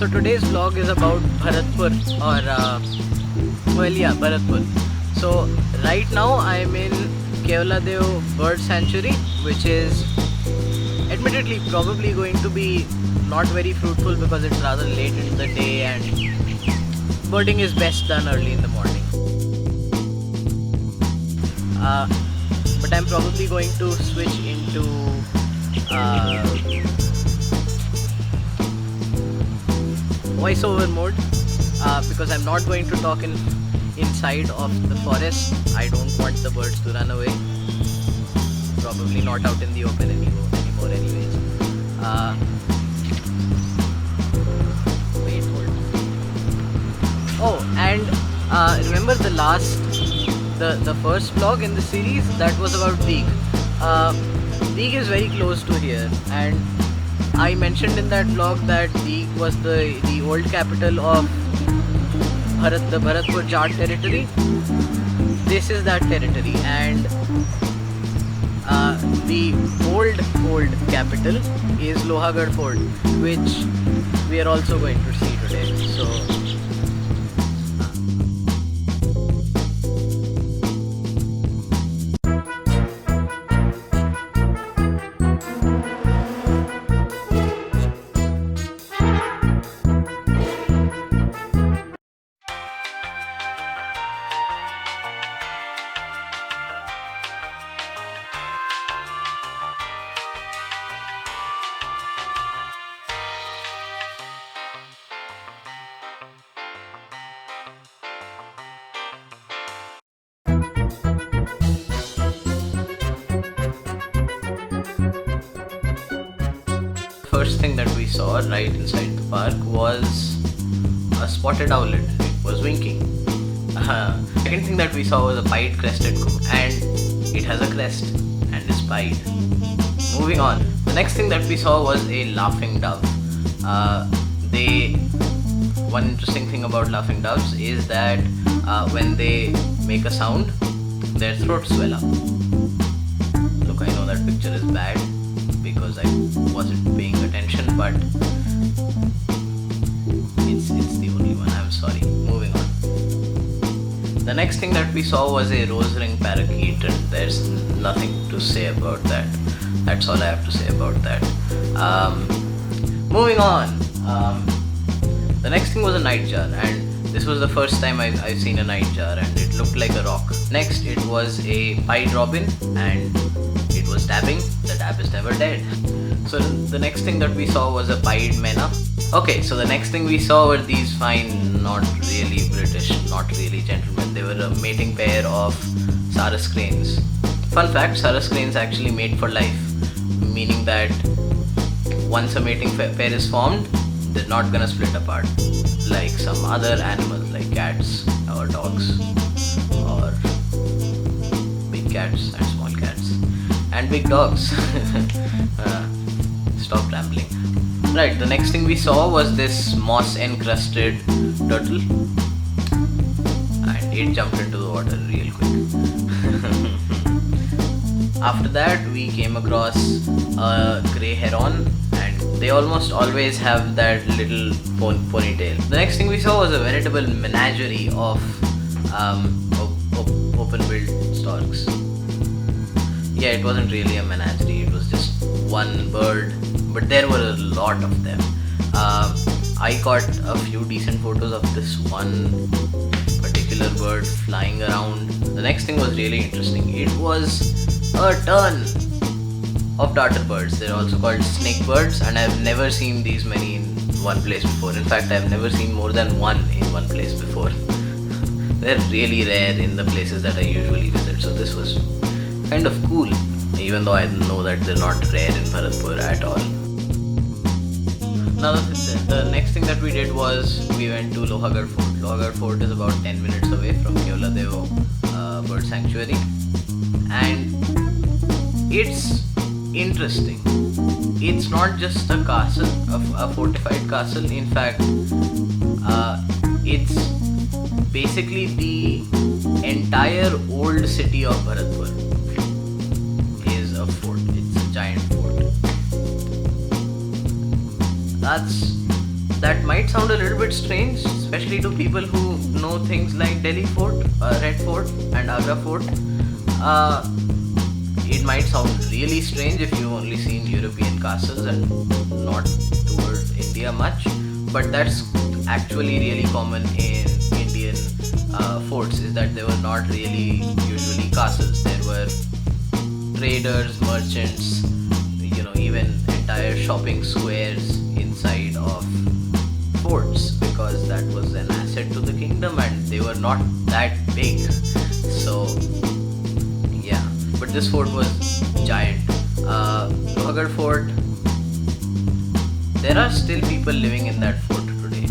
So today's vlog is about Bharatpur Bharatpur. So right now I'm in Kevaladev Bird Sanctuary, which is admittedly probably going to be not very fruitful because it's rather late in the day and birding is best done early in the morning. But I'm probably going to switch into voiceover mode because I'm not going to talk inside of the forest. I don't want the birds to run away. Probably not out in the open anymore anyways. Wait, hold. Oh, and remember the first vlog in the series that was about Beeg. Beeg is very close to here, and I mentioned in that vlog that Beeg was the old capital of the Bharatpur Jat territory. This is that territory, and the old capital is Lohagarh Fort, which we are also going to see today. So first thing that we saw right inside the park was a spotted owlet. It was winking. Second thing that we saw was a pied-crested cuckoo, and it has a crest and is pied. Moving on, the next thing that we saw was a laughing dove. One interesting thing about laughing doves is that when they make a sound, their throats swell up. Look, I know that picture is bad because I wasn't paying attention, but it's the only one. I'm sorry. Moving on. The next thing that we saw was a rose ring parakeet, and there's nothing to say about that. That's all I have to say about that. Moving on. The next thing was a nightjar, and this was the first time I've seen a nightjar, and it looked like a rock. Next, it was a pied robin, and it was dabbing. The dab is never dead. So the next thing that we saw was a pied mena. Okay, so the next thing we saw were these fine, not really British, not really gentlemen. They were a mating pair of Circus cranes. Fun fact, Circus cranes actually mate for life, meaning that once a mating pair is formed, they're not gonna split apart like some other animals like cats or dogs or big cats and small cats and big dogs. Stop rambling. Right, the next thing we saw was this moss encrusted turtle, and it jumped into the water real quick. After that, we came across a grey heron, and they almost always have that little ponytail. The next thing we saw was a veritable menagerie of open-billed storks. Yeah, it wasn't really a menagerie, it was just one bird, but there were a lot of them. I caught a few decent photos of this one particular bird flying around. The next thing was really interesting. It was a ton of darter birds. They're also called snake birds, and I've never seen these many in one place before. In fact, I've never seen more than one in one place before. They're really rare in the places that I usually visit, so this was kind of cool, even though I know that they're not rare in Bharatpur at all. Now the next thing that we did was we went to Lohagarh Fort. Lohagarh Fort is about 10 minutes away from Kevaladev Bird Sanctuary, and it's interesting. It's not just a castle, a fortified castle. In fact, it's basically the entire old city of Bharatpur is a fort. It's a giant fort. that might sound a little bit strange, especially to people who know things like Delhi Fort, Red Fort, and Agra Fort. It might sound really strange if you've only seen European castles and not toured India much, but that's actually really common in Indian forts, is that they were not really usually castles. There were traders, merchants, even entire shopping squares inside of forts, because that was an asset to the kingdom and they were not that big. So yeah, but this fort was giant. Lohagarh Fort, there are still people living in that fort today.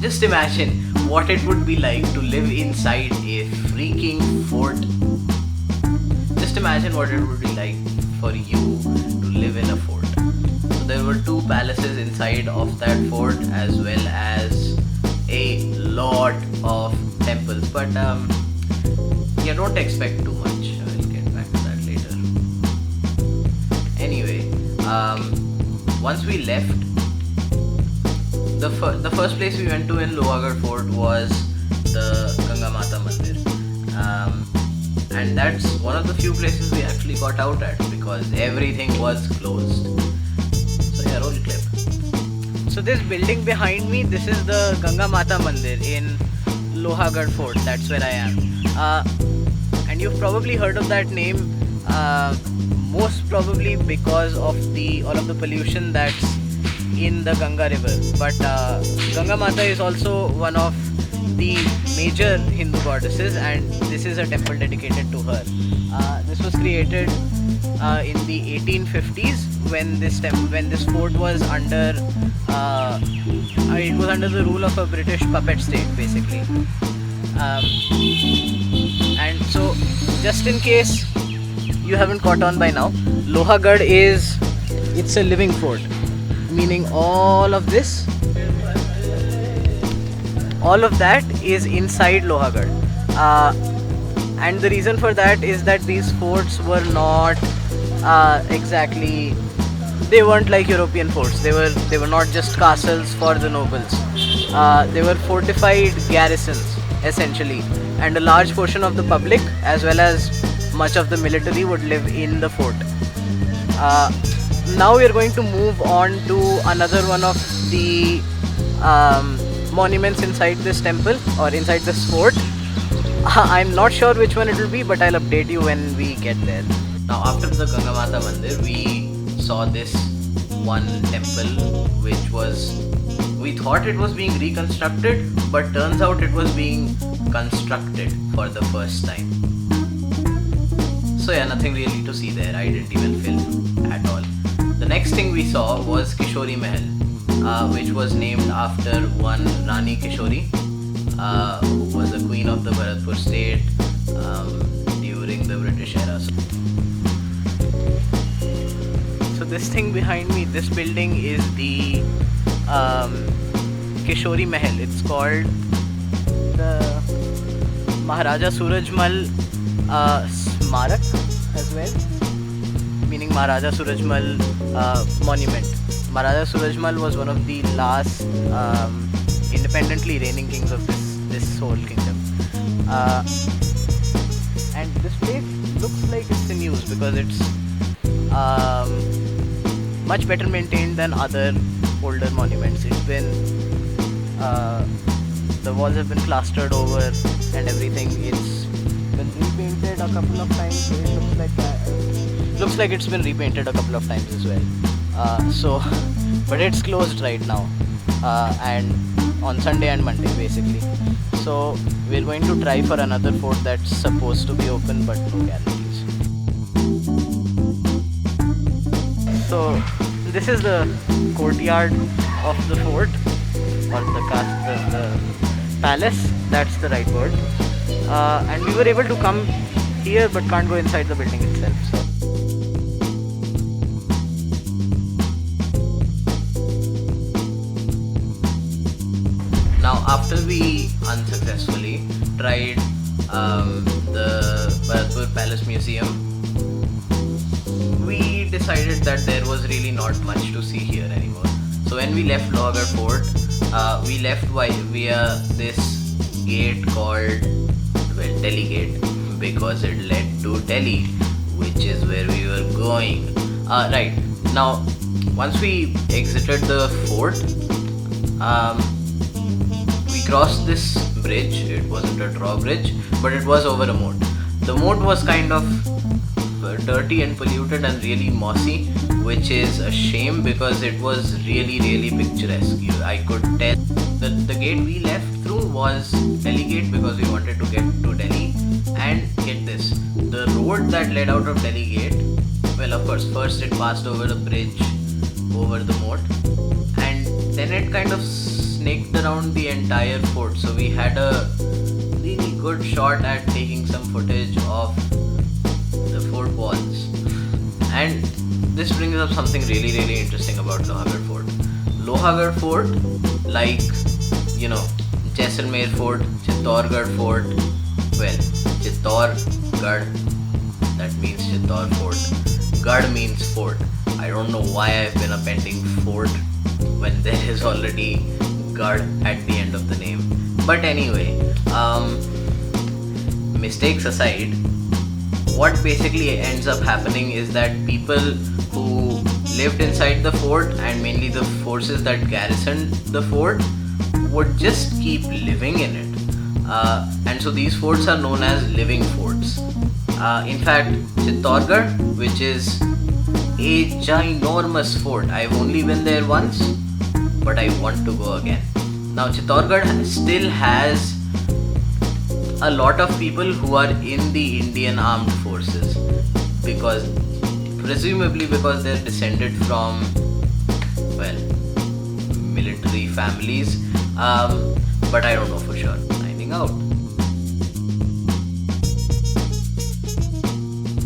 Just imagine what it would be like to live inside a freaking fort. Just imagine what it would be like for you to live in a fort. So there were 2 palaces inside of that fort, as well as a lot of temples. But yeah, don't expect too much. I'll get back to that later. Anyway, once we left, the first place we went to in Lohagarh Fort was the Ganga Mata Mandir. And that's one of the few places we actually got out at, because everything was closed. So yeah, roll clip. So this building behind me, this is the Ganga Mata Mandir in Lohagarh Fort. That's where I am. And you've probably heard of that name, most probably because of all of the pollution that's in the Ganga river. But Ganga Mata is also one of the major Hindu goddesses, and this is a temple dedicated to her. This was created in the 1850s when this fort was under the rule of a British puppet state, basically. And so, just in case you haven't caught on by now, Lohagarh it's a living fort, meaning all of that is inside Lohagarh. And the reason for that is that these forts were not they weren't like European forts. They were not just castles for the nobles. They were fortified garrisons, essentially, and a large portion of the public as well as much of the military would live in the fort. Now we are going to move on to another one of the monuments inside this temple, or inside this fort. I'm not sure which one it will be, but I'll update you when we get there. Now, after the Ganga Mata Mandir, we saw this one temple which we thought it was being reconstructed, but turns out it was being constructed for the first time. So yeah, nothing really to see there. I didn't even film at all. The next thing we saw was Kishori Mahal, which was named after one Rani Kishori, who was the queen of the Bharatpur state during the British era. So this thing behind me, this building is the Kishori Mahal. It's called the Maharaja Surajmal Smarak as well, meaning Maharaja Surajmal monument. Maharaja Surajmal was one of the last independently reigning kings of this whole kingdom. And this place looks like it's in use because it's much better maintained than other older monuments. It's been the walls have been plastered over and everything. It's been repainted a couple of times. So it looks like it's been repainted a couple of times as well. But it's closed right now, and on Sunday and Monday basically. So we're going to try for another fort that's supposed to be open, but no guarantees. So this is the courtyard of the fort, or the palace. That's the right word. And we were able to come here, but can't go inside the building itself. So. Now, after we unsuccessfully tried the Bharatpur Palace Museum, we decided that there was really not much to see here anymore. So when we left Lohagarh Fort, We left via this gate called, well, Delhi Gate, because it led to Delhi, which is where we were going. Right, now once we exited the fort, we crossed this bridge. It wasn't a drawbridge, but it was over a moat. The moat was kind of dirty and polluted and really mossy, which is a shame because it was really picturesque. I could tell the gate we left through was Delhi Gate because we wanted to get to Delhi. And get this, the road that led out of Delhi Gate, well, of course, first it passed over a bridge over the moat, and then it kind of snaked around the entire fort. So we had a really good shot at taking some footage of the fort walls. And this brings up something really interesting about Lohagarh Fort. Lohagarh Fort, like, Jaisalmer Fort, Chittorgarh Fort, well, Chittorgarh, that means Chittor Fort. Garh means fort. I don't know why I've been appending fort when there is already Garh at the end of the name. But anyway, mistakes aside, what basically ends up happening is that people who lived inside the fort, and mainly the forces that garrisoned the fort, would just keep living in it. And so these forts are known as living forts. In fact, Chittorgarh, which is a ginormous fort, I've only been there once, but I want to go again. Now, Chittorgarh still has a lot of people who are in the Indian armed forces, presumably because they're descended from, well, military families, but I don't know for sure. Signing out.